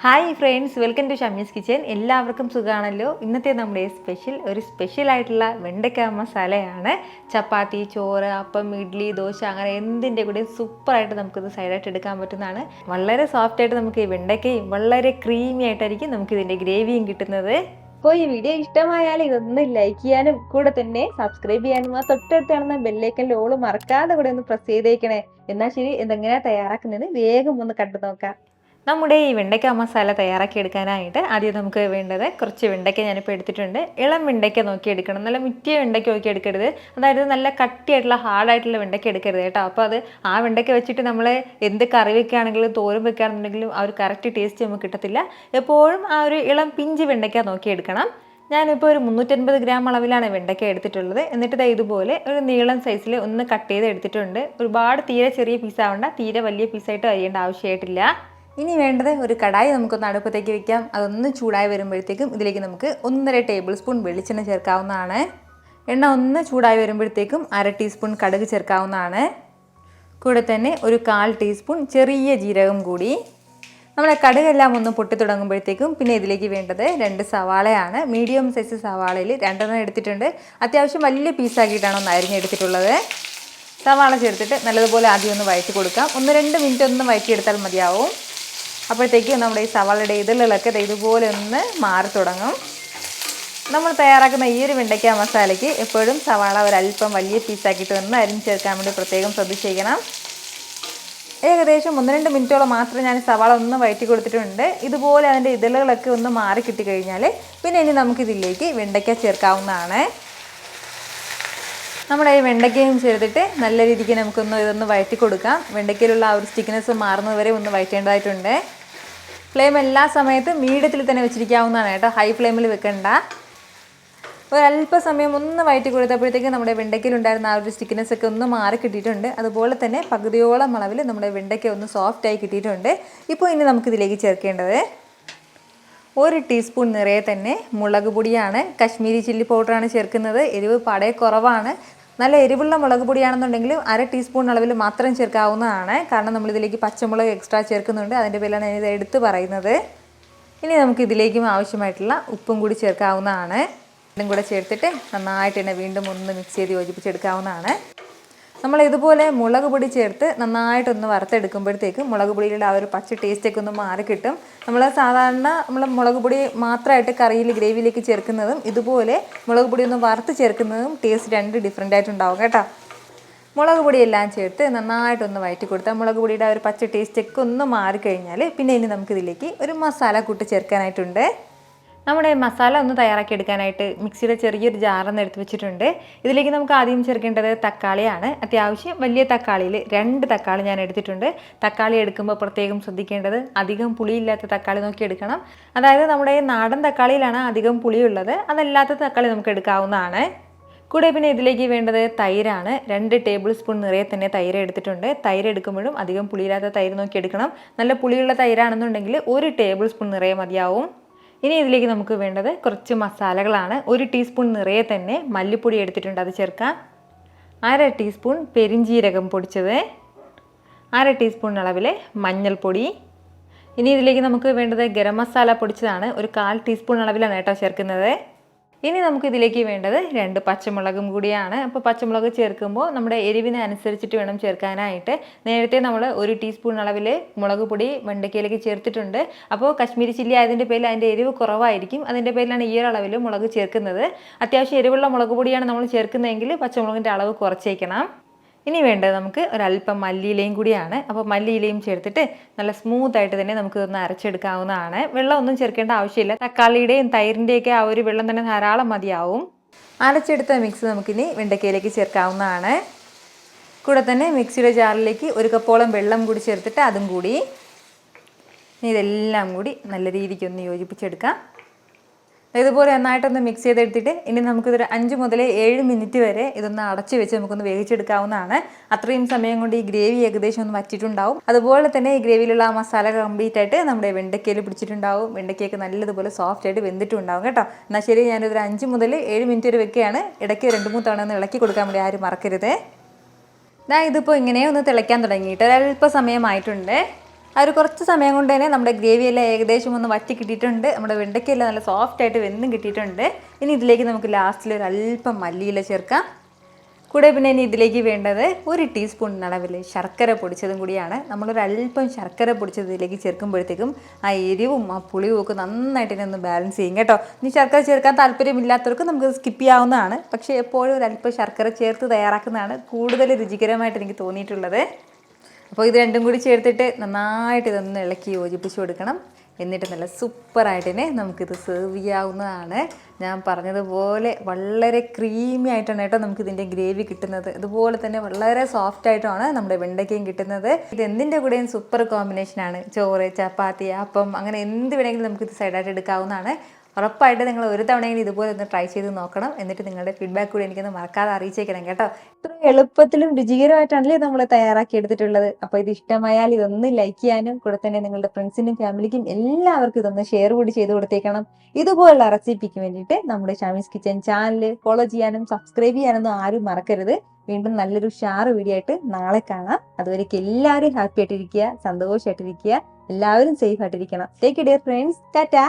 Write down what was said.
Hi friends, welcome to Shamee's kitchen. എല്ലാവർക്കും സുഖമാണല്ലോ. ഇന്നത്തെ നമ്മുടെ സ്പെഷ്യലായിട്ടുള്ള വെണ്ടയ്ക്ക മസാലയാണ്. ചപ്പാത്തി, ചോറ്, അപ്പം, ഇഡ്ഡലി, ദോശ അങ്ങനെ എന്തിൻ്റെ കൂടെ സൂപ്പറായിട്ട് നമുക്കിത് സൈഡായിട്ട് എടുക്കാൻ പറ്റുന്നതാണ്. വളരെ സോഫ്റ്റായിട്ട് നമുക്ക് ഈ വെണ്ടയ്ക്കയും വളരെ ക്രീമി ആയിട്ടായിരിക്കും നമുക്കിതിൻ്റെ ഗ്രേവിയും കിട്ടുന്നത്. അപ്പോൾ ഈ വീഡിയോ ഇഷ്ടമായാൽ ഇതൊന്ന് ലൈക്ക് ചെയ്യാനും കൂടെ തന്നെ സബ്സ്ക്രൈബ് ചെയ്യാനും ആ തൊട്ടടുത്ത് കാണുന്ന ബെല്ലൈക്കൻ്റെ ഓള് മറക്കാതെ കൂടെ ഒന്ന് പ്രസ് ചെയ്തേക്കണേ. എന്നാൽ ശരി, എന്തെങ്ങനെയാണ് തയ്യാറാക്കുന്നത് വേഗം ഒന്ന് കണ്ടു നോക്കാം. നമ്മുടെ ഈ വെണ്ടയ്ക്ക മസാല തയ്യാറാക്കി എടുക്കാനായിട്ട് ആദ്യം നമുക്ക് വേണ്ടത് കുറച്ച് വെണ്ടയ്ക്ക ഞാനിപ്പോൾ എടുത്തിട്ടുണ്ട്. ഇളം വെണ്ടയ്ക്ക നോക്കി എടുക്കണം, നല്ല മുറ്റിയ വെണ്ടയ്ക്ക നോക്കി എടുക്കരുത്. അതായത് നല്ല കട്ടിയായിട്ടുള്ള ഹാർഡായിട്ടുള്ള വെണ്ടയ്ക്ക എടുക്കരുത് കേട്ടോ. അപ്പോൾ അത് ആ വെണ്ടയ്ക്ക വെച്ചിട്ട് നമ്മൾ എന്ത് കറി വെക്കുകയാണെങ്കിലും തോരൻ വെക്കുകയാണെന്നുണ്ടെങ്കിലും ആ ഒരു കറക്റ്റ് ടേസ്റ്റ് നമുക്ക് കിട്ടത്തില്ല. എപ്പോഴും ആ ഒരു ഇളം പിഞ്ച് വെണ്ടയ്ക്ക നോക്കി എടുക്കണം. ഞാനിപ്പോൾ ഒരു 350 ഗ്രാം അളവിലാണ് വെണ്ടയ്ക്ക എടുത്തിട്ടുള്ളത്. എന്നിട്ട് ഇതുപോലെ ഒരു നീളം സൈസിൽ ഒന്ന് കട്ട് ചെയ്ത് എടുത്തിട്ടുണ്ട്. ഒരുപാട് തീരെ ചെറിയ പീസാവണ്ട, തീരെ വലിയ പീസായിട്ട് അരിയേണ്ട ആവശ്യമായിട്ടില്ല. ഇനി വേണ്ടത് ഒരു കടായി നമുക്കൊന്ന് അടുപ്പത്തേക്ക് വെക്കാം. അതൊന്ന് ചൂടായി വരുമ്പോഴത്തേക്കും ഇതിലേക്ക് നമുക്ക് 1.5 ടേബിൾ സ്പൂൺ വെളിച്ചെണ്ണ ചേർക്കാവുന്നതാണ്. എണ്ണ ഒന്ന് ചൂടായി വരുമ്പോഴത്തേക്കും 1/2 ടീസ്പൂൺ കടുക് ചേർക്കാവുന്നതാണ്. കൂടെ തന്നെ ഒരു 1/4 ടീസ്പൂൺ ചെറിയ ജീരകം കൂടി. നമ്മുടെ കടുകെല്ലാം ഒന്ന് പൊട്ടി തുടങ്ങുമ്പോഴത്തേക്കും പിന്നെ ഇതിലേക്ക് വേണ്ടത് 2 സവാളയാണ്. മീഡിയം സൈസ് സവാളയിൽ 2 എടുത്തിട്ടുണ്ട്. അത്യാവശ്യം വലിയ പീസാക്കിയിട്ടാണ് ഒന്ന് അരിഞ്ഞെടുത്തിട്ടുള്ളത്. സവാള ചേർത്തിട്ട് നല്ലതുപോലെ ആദ്യം ഒന്ന് വഴറ്റി കൊടുക്കാം. 1-2 മിനിറ്റ് ഒന്ന് വഴറ്റിയെടുത്താൽ മതിയാവും. അപ്പോഴത്തേക്കും നമ്മുടെ ഈ സവാളയുടെ ഇതളുകളൊക്കെ ഇതുപോലെ ഒന്ന് മാറി തുടങ്ങും. നമ്മൾ തയ്യാറാക്കുന്ന ഈ ഒരു വെണ്ടയ്ക്ക മസാലയ്ക്ക് എപ്പോഴും സവാള ഒരല്പം വലിയ പീസാക്കിയിട്ട് ഒന്ന് അരിഞ്ഞ് ചേർക്കാൻ വേണ്ടി പ്രത്യേകം ശ്രദ്ധിച്ചിരിക്കണം. ഏകദേശം 1-2 മിനിറ്റോളം മാത്രം ഞാൻ സവാള ഒന്ന് വഴറ്റി കൊടുത്തിട്ടുണ്ട്. ഇതുപോലെ അതിൻ്റെ ഇതളുകളൊക്കെ ഒന്ന് മാറി കിട്ടിക്കഴിഞ്ഞാൽ പിന്നെ ഇനി നമുക്കിതിലേക്ക് വെണ്ടയ്ക്ക ചേർക്കാവുന്നതാണ്. നമ്മുടെ ഈ വെണ്ടയ്ക്കയും ചേർത്തിട്ട് നല്ല രീതിക്ക് ഇതൊന്ന് വഴറ്റി കൊടുക്കാം. വെണ്ടയ്ക്കയിലുള്ള ആ ഒരു സ്റ്റിക്നെസ് മാറുന്നത് വരെ ഒന്ന് വഴറ്റേണ്ടതായിട്ടുണ്ട്. ഫ്ലെയിം എല്ലാ സമയത്തും മീഡിയത്തിൽ തന്നെ വെച്ചിരിക്കാവുന്നതാണ് കേട്ടോ, ഹൈ ഫ്ലെയിമിൽ വെക്കണ്ട. ഒരല്പസമയം ഒന്ന് വഴറ്റി കൊടുത്തപ്പോഴത്തേക്ക് നമ്മുടെ വെണ്ടയ്ക്കയിലുണ്ടായിരുന്ന ആ ഒരു സ്റ്റിക്നെസ് ഒക്കെ ഒന്ന് മാറി കിട്ടിയിട്ടുണ്ട്. അതുപോലെ തന്നെ പകുതിയോളം അളവിൽ നമ്മുടെ വെണ്ടയ്ക്ക ഒന്ന് സോഫ്റ്റായി കിട്ടിയിട്ടുണ്ട്. ഇപ്പോൾ ഇനി നമുക്കിതിലേക്ക് ചേർക്കേണ്ടത് 1 ടീസ്പൂൺ നിറയെ തന്നെ മുളക് പൊടിയാണ്. കശ്മീരി ചില്ലി പൗഡറാണ് ചേർക്കുന്നത്. എരിവ് പാടെ കുറവാണ്. നല്ല എരിവുള്ള മുളക് പൊടിയാണെന്നുണ്ടെങ്കിൽ 1/2 ടീസ്പൂൺ അളവിൽ മാത്രം ചേർക്കാവുന്നതാണ്. കാരണം നമ്മളിതിലേക്ക് പച്ചമുളക് എക്സ്ട്രാ ചേർക്കുന്നുണ്ട്, അതിൻ്റെ പേരിലാണ് ഞാനിത് എടുത്ത് പറയുന്നത്. ഇനി നമുക്കിതിലേക്കും ആവശ്യമായിട്ടുള്ള ഉപ്പും കൂടി ചേർക്കാവുന്നതാണ്. ഇതും കൂടെ ചേർത്തിട്ട് നന്നായിട്ട് തന്നെ വീണ്ടും ഒന്ന് മിക്സ് ചെയ്ത് യോജിപ്പിച്ചെടുക്കാവുന്നതാണ്. നമ്മൾ ഇതുപോലെ മുളക് പൊടി ചേർത്ത് നന്നായിട്ടൊന്ന് വറുത്തെടുക്കുമ്പോഴത്തേക്കും മുളക് പൊടിയിലുള്ള ആ ഒരു പച്ച ടേസ്റ്റൊക്കെ ഒന്ന് മാറി കിട്ടും. നമ്മൾ മുളക് പൊടി മാത്രമായിട്ട് കറിയിൽ ഗ്രേവിയിലേക്ക് ചേർക്കുന്നതും ഇതുപോലെ മുളക് പൊടി ഒന്ന് വറുത്ത് ചേർക്കുന്നതും ടേസ്റ്റ് 2 ഡിഫറെൻ്റ് ആയിട്ടുണ്ടാവും കേട്ടോ. മുളക് പൊടിയെല്ലാം ചേർത്ത് നന്നായിട്ടൊന്ന് വഴറ്റി കൊടുത്താൽ മുളക് പൊടിയുടെ ആ ഒരു പച്ച ടേസ്റ്റൊക്കെ ഒന്ന് മാറിക്കഴിഞ്ഞാൽ പിന്നെ ഇനി നമുക്കിതിലേക്ക് ഒരു മസാല കൂട്ട് ചേർക്കാനായിട്ടുണ്ട്. നമ്മുടെ മസാല ഒന്ന് തയ്യാറാക്കി എടുക്കാനായിട്ട് മിക്സിയുടെ ചെറിയൊരു ജാറൊന്ന് എടുത്ത് വെച്ചിട്ടുണ്ട്. ഇതിലേക്ക് നമുക്ക് ആദ്യം ചേർക്കേണ്ടത് തക്കാളിയാണ്. അത്യാവശ്യം വലിയ തക്കാളിയിൽ 2 തക്കാളി ഞാൻ എടുത്തിട്ടുണ്ട്. തക്കാളി എടുക്കുമ്പോൾ പ്രത്യേകം ശ്രദ്ധിക്കേണ്ടത് അധികം പുളിയില്ലാത്ത തക്കാളി നോക്കി എടുക്കണം. അതായത് നമ്മുടെ നാടൻ തക്കാളിയിലാണ് അധികം പുളിയുള്ളത്. അതല്ലാത്ത തക്കാളി നമുക്ക് എടുക്കാവുന്നതാണ്. കൂടെ പിന്നെ ഇതിലേക്ക് വേണ്ടത് തൈരാണ്. 2 ടേബിൾ സ്പൂൺ നിറയെ തന്നെ തൈര് എടുത്തിട്ടുണ്ട്. തൈര് എടുക്കുമ്പോഴും അധികം പുളിയില്ലാത്ത തൈര് നോക്കി എടുക്കണം. നല്ല പുളിയുള്ള തൈരാണെന്നുണ്ടെങ്കിൽ 1 ടേബിൾ സ്പൂൺ നിറയെ മതിയാവും. ഇനി ഇതിലേക്ക് നമുക്ക് വേണ്ടത് കുറച്ച് മസാലകളാണ്. 1 ടീസ്പൂൺ നിറയെ തന്നെ മല്ലിപ്പൊടി എടുത്തിട്ടുണ്ട്, അത് ചേർക്കാം. 1/2 ടീസ്പൂൺ പെരിഞ്ജീരകം പൊടിച്ചത്, 1/2 ടീസ്പൂൺ അളവിൽ മഞ്ഞൾപ്പൊടി. ഇനി ഇതിലേക്ക് നമുക്ക് വേണ്ടത് ഗരം മസാല പൊടിച്ചതാണ്. ഒരു 1/4 ടീസ്പൂൺ അളവിലാണ് കേട്ടോ ചേർക്കുന്നത്. ഇനി നമുക്ക് ഇതിലേക്ക് വേണ്ടത് 2 പച്ചമുളകും കൂടിയാണ്. അപ്പോൾ പച്ചമുളക് ചേർക്കുമ്പോൾ നമ്മുടെ എരിവിന് അനുസരിച്ചിട്ട് വേണം ചേർക്കാനായിട്ട്. നേരത്തെ നമ്മൾ 1 ടീസ്പൂൺ അളവിൽ മുളക് പൊടി വെണ്ടയ്ക്കയിലേക്ക് ചേർത്തിട്ടുണ്ട്. അപ്പോൾ കശ്മീരി ചില്ലി ആയതിൻ്റെ പേരിൽ അതിൻ്റെ എരിവ് കുറവായിരിക്കും. അതിൻ്റെ പേരിലാണ് ഈ ഒരു അളവിൽ മുളക് ചേർക്കുന്നത്. അത്യാവശ്യം എരിവുള്ള മുളക് പൊടിയാണ് നമ്മൾ ചേർക്കുന്നതെങ്കിൽ പച്ചമുളകിൻ്റെ അളവ് കുറച്ചേക്കണം. ഇനി വേണ്ടത് നമുക്ക് ഒരല്പം മല്ലിയിലയും കൂടിയാണ്. അപ്പോൾ മല്ലിയിലയും ചേർത്തിട്ട് നല്ല സ്മൂത്തായിട്ട് തന്നെ നമുക്കിതൊന്ന് അരച്ചെടുക്കാവുന്നതാണ്. വെള്ളം ഒന്നും ചേർക്കേണ്ട ആവശ്യമില്ല. തക്കാളിയുടെയും തൈരിൻ്റെയൊക്കെ ആ ഒരു വെള്ളം തന്നെ ധാരാളം മതിയാവും. അരച്ചെടുത്ത മിക്സ് നമുക്കിനി വെണ്ടയ്ക്കയിലേക്ക് ചേർക്കാവുന്നതാണ്. കൂടെ തന്നെ മിക്സിയുടെ ജാറിലേക്ക് 1 കപ്പോളം വെള്ളം കൂടി ചേർത്തിട്ട് അതും കൂടി ഇതെല്ലാം കൂടി നല്ല രീതിക്കൊന്ന് യോജിപ്പിച്ചെടുക്കാം. ഇതുപോലെ നന്നായിട്ടൊന്ന് മിക്സ് ചെയ്തെടുത്തിട്ട് ഇനി നമുക്കിതൊരു 5 മുതൽ 7 മിനിറ്റ് വരെ ഇതൊന്ന് അടച്ചു വെച്ച് നമുക്കൊന്ന് വേവിച്ചെടുക്കാവുന്നതാണ്. അത്രയും സമയം കൊണ്ട് ഈ ഗ്രേവി ഏകദേശം ഒന്ന് വറ്റിയിട്ടുണ്ടാവും. അതുപോലെ തന്നെ ഈ ഗ്രേവിയിലുള്ള ആ മസാല കംപ്ലീറ്റ് ആയിട്ട് നമ്മുടെ വെണ്ടയ്ക്കയിൽ പിടിച്ചിട്ടുണ്ടാവും. വെണ്ടയ്ക്കൊക്കെ നല്ലതുപോലെ സോഫ്റ്റ് ആയിട്ട് വെന്തിട്ടുണ്ടാവും കേട്ടോ. എന്നാൽ ശരി, ഞാനിതൊരു 5 മുതൽ 7 മിനിറ്റ് വരെ വെക്കുകയാണ്. ഇടയ്ക്ക് 2-3 തവണ ഒന്ന് ഇളക്കി കൊടുക്കാൻ വേണ്ടി ആരും മറക്കരുത്. ഇതിപ്പോൾ ഇങ്ങനെ ഒന്ന് തിളയ്ക്കാൻ തുടങ്ങിയിട്ട് ഒരല്പ സമയമായിട്ടുണ്ട്. ആ ഒരു കുറച്ച് സമയം കൊണ്ട് തന്നെ നമ്മുടെ ഗ്രേവി എല്ലാം ഏകദേശം ഒന്ന് വറ്റി കിട്ടിയിട്ടുണ്ട്. നമ്മുടെ വെണ്ടയ്ക്കെല്ലാം നല്ല സോഫ്റ്റ് ആയിട്ട് വെന്തും കിട്ടിയിട്ടുണ്ട്. ഇനി ഇതിലേക്ക് നമുക്ക് ലാസ്റ്റിൽ ഒരു അല്പം മല്ലിയില ചേർക്കാം. കൂടെ പിന്നെ ഇനി ഇതിലേക്ക് വേണ്ടത് 1 ടീസ്പൂൺ അളവിൽ ശർക്കര പൊടിച്ചതും കൂടിയാണ്. നമ്മളൊരല്പം ശർക്കര പൊടിച്ചത് ഇതിലേക്ക് ചേർക്കുമ്പോഴത്തേക്കും ആ എരിവും ആ പുളിയും ഒക്കെ നന്നായിട്ട് തന്നെ ഒന്ന് ബാലൻസ് ചെയ്യും കേട്ടോ. ഇനി ശർക്കര ചേർക്കാൻ താല്പര്യമില്ലാത്തവർക്ക് നമുക്ക് സ്കിപ്പ് ചെയ്യാവുന്നതാണ്. പക്ഷേ എപ്പോഴും ഒരല്പം ശർക്കര ചേർത്ത് തയ്യാറാക്കുന്നതാണ് കൂടുതൽ രുചികരമായിട്ട് എനിക്ക് തോന്നിയിട്ടുള്ളത്. അപ്പോൾ ഇത് രണ്ടും കൂടി ചേർത്തിട്ട് നന്നായിട്ട് ഇതൊന്ന് ഇളക്കി യോജിപ്പിച്ച് കൊടുക്കണം. എന്നിട്ട് നല്ല സൂപ്പറായിട്ട് തന്നെ നമുക്കിത് സെർവ് ചെയ്യാവുന്നതാണ്. ഞാൻ പറഞ്ഞതുപോലെ വളരെ ക്രീമി ആയിട്ടാണ് കേട്ടോ നമുക്കിതിൻ്റെ ഗ്രേവി കിട്ടുന്നത്. അതുപോലെ തന്നെ വളരെ സോഫ്റ്റ് ആയിട്ടാണ് നമ്മുടെ വെണ്ടയ്ക്കയും കിട്ടുന്നത്. ഇത് എന്തിൻ്റെ കൂടെയും സൂപ്പർ കോമ്പിനേഷനാണ്. ചോറ്, ചപ്പാത്തി, അപ്പം അങ്ങനെ എന്ത് വേണമെങ്കിലും നമുക്കിത് സൈഡായിട്ട് എടുക്കാവുന്നതാണ്. ഉറപ്പായിട്ട് നിങ്ങൾ ഒരു തവണയെങ്കിലും ഇതുപോലെ ഒന്ന് ട്രൈ ചെയ്ത് നോക്കണം. എന്നിട്ട് നിങ്ങളുടെ ഫീഡ്ബാക്ക് കൂടി എനിക്കൊന്ന് മറക്കാതെ അറിയിച്ചേക്കണം കേട്ടോ. ഇത്ര എളുപ്പത്തിലും രുചികരമായിട്ടാണല്ലേ നമ്മൾ തയ്യാറാക്കി എടുത്തിട്ടുള്ളത്. അപ്പോൾ ഇത് ഇഷ്ടമായാൽ ഇതൊന്ന് ലൈക്ക് ചെയ്യാനും കൂടെ തന്നെ നിങ്ങളുടെ ഫ്രണ്ട്സിനും ഫാമിലിക്കും എല്ലാവർക്കും ഇതൊന്ന് ഷെയർ കൂടി ചെയ്ത് കൊടുത്തേക്കണം. ഇതുപോലുള്ള റെസിപ്പിക്ക് വേണ്ടിയിട്ട് നമ്മുടെ ഷമീസ് കിച്ചൻ ചാനൽ ഫോളോ ചെയ്യാനും സബ്സ്ക്രൈബ് ചെയ്യാനൊന്നും ആരും മറക്കരുത്. വീണ്ടും നല്ലൊരു ഷാർ വീഡിയോ ആയിട്ട് നാളെ കാണാം. അതുവരേക്കും എല്ലാവരും ഹാപ്പി ആയിട്ടിരിക്കുക, സന്തോഷമായിട്ടിരിക്കുക, എല്ലാവരും സേഫ് ആയിട്ടിരിക്കണം. Take care friends. ടാറ്റാ.